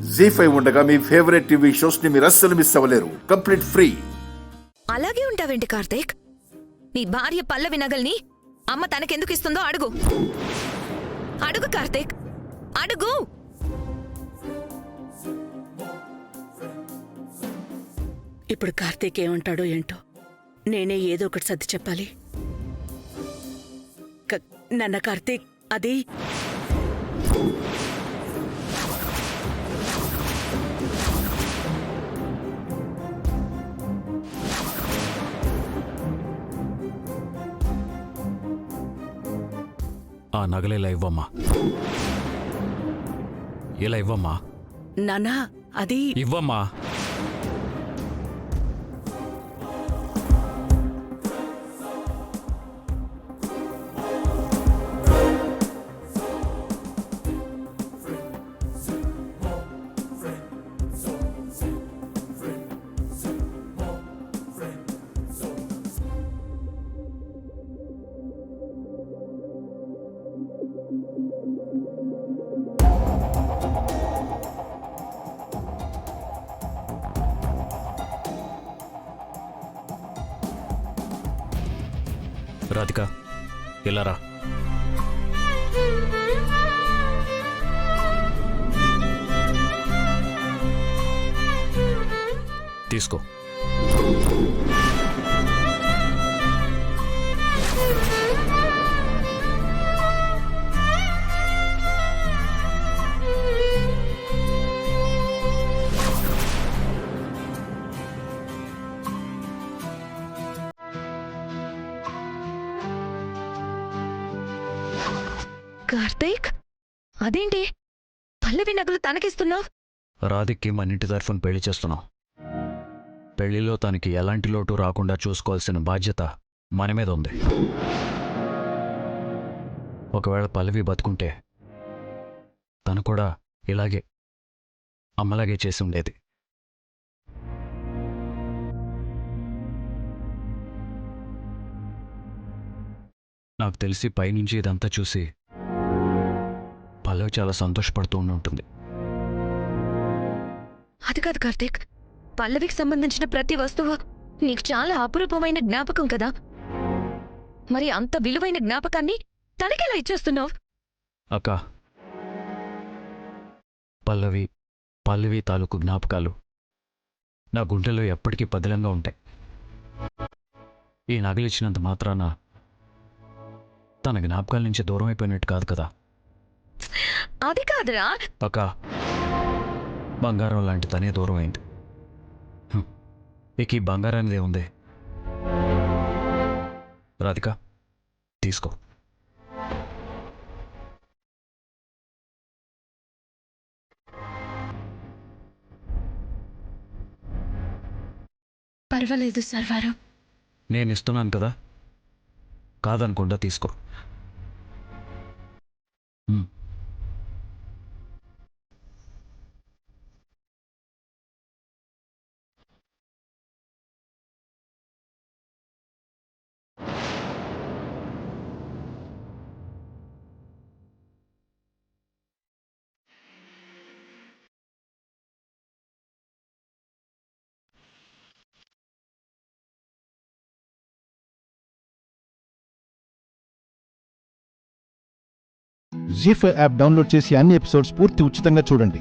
జీ5 ఉండగా మీ favourite TV shows ని మీరు అస్సలు మిస్ అవ్వలేరు. Complete free. అలాగే ఉంటావేంటి కార్తీక్? నీ భార్య పల్లవి నగల్ని అమ్మ తనకెందుకు ఇస్తుందో అడుగు. అడుగు కార్తీక్, అడుగు. ఇప్పుడు కార్తీక్ ఏమంటాడో ఏంటో, నేనే ఏదో ఒకటి సర్ది చెప్పాలి. నన్న కార్తీక్, అది ఆ నగలు ఇలా ఇవ్వమ్మా, ఇలా ఇవ్వమ్మా. నాన్నా, అది ఇవ్వమ్మా. రాధిక, ఇలా రా. తీసుకో. కార్తీక్, అదేంటి పల్లవి నగలు తనకిస్తున్నావు? రాధిక్కి మన ఇంటి తరఫున పెళ్లి చేస్తున్నాం. పెళ్లిలో తనకి ఎలాంటి లోటు రాకుండా చూసుకోవాల్సిన బాధ్యత మన మీద ఉంది. ఒకవేళ పల్లవి బతుకుంటే తను కూడా ఇలాగే అమ్మలాగే చేసి ఉండేది. నాకు తెలిసి పైనుంచి ఇదంతా చూసి పల్లవి చాలా సంతోషపడుతూ ఉంటుంది. అది కాదు కార్తీక్, పల్లవికి సంబంధించిన ప్రతి వస్తువు నీకు చాలా అపురూపమైన జ్ఞాపకం కదా. మరి అంత విలువైన జ్ఞాపకాన్ని తనకెలా ఇచ్చేస్తున్నావు? అక్క, పల్లవి తాలూకు జ్ఞాపకాలు నా గుండెలో ఎప్పటికీ పదిలంగా ఉంటాయి. ఈ నగలిచ్చినంత మాత్రాన తన జ్ఞాపకాల నుంచి దూరం అయిపోయినట్టు కాదు కదా. అది కాదురా అక్క, బంగారం లాంటి తనే దూరం అయింది. ఇక ఈ బంగారానిదే ఉంది. రాధిక, తీసుకో. పర్వాలేదు సర్వారు, నేను ఇస్తున్నాను కదా, కాదనకుండా తీసుకో. జీ5 యాప్ డౌన్లోడ్ చేసి అన్ని ఎపిసోడ్స్ పూర్తి ఉచితంగా చూడండి.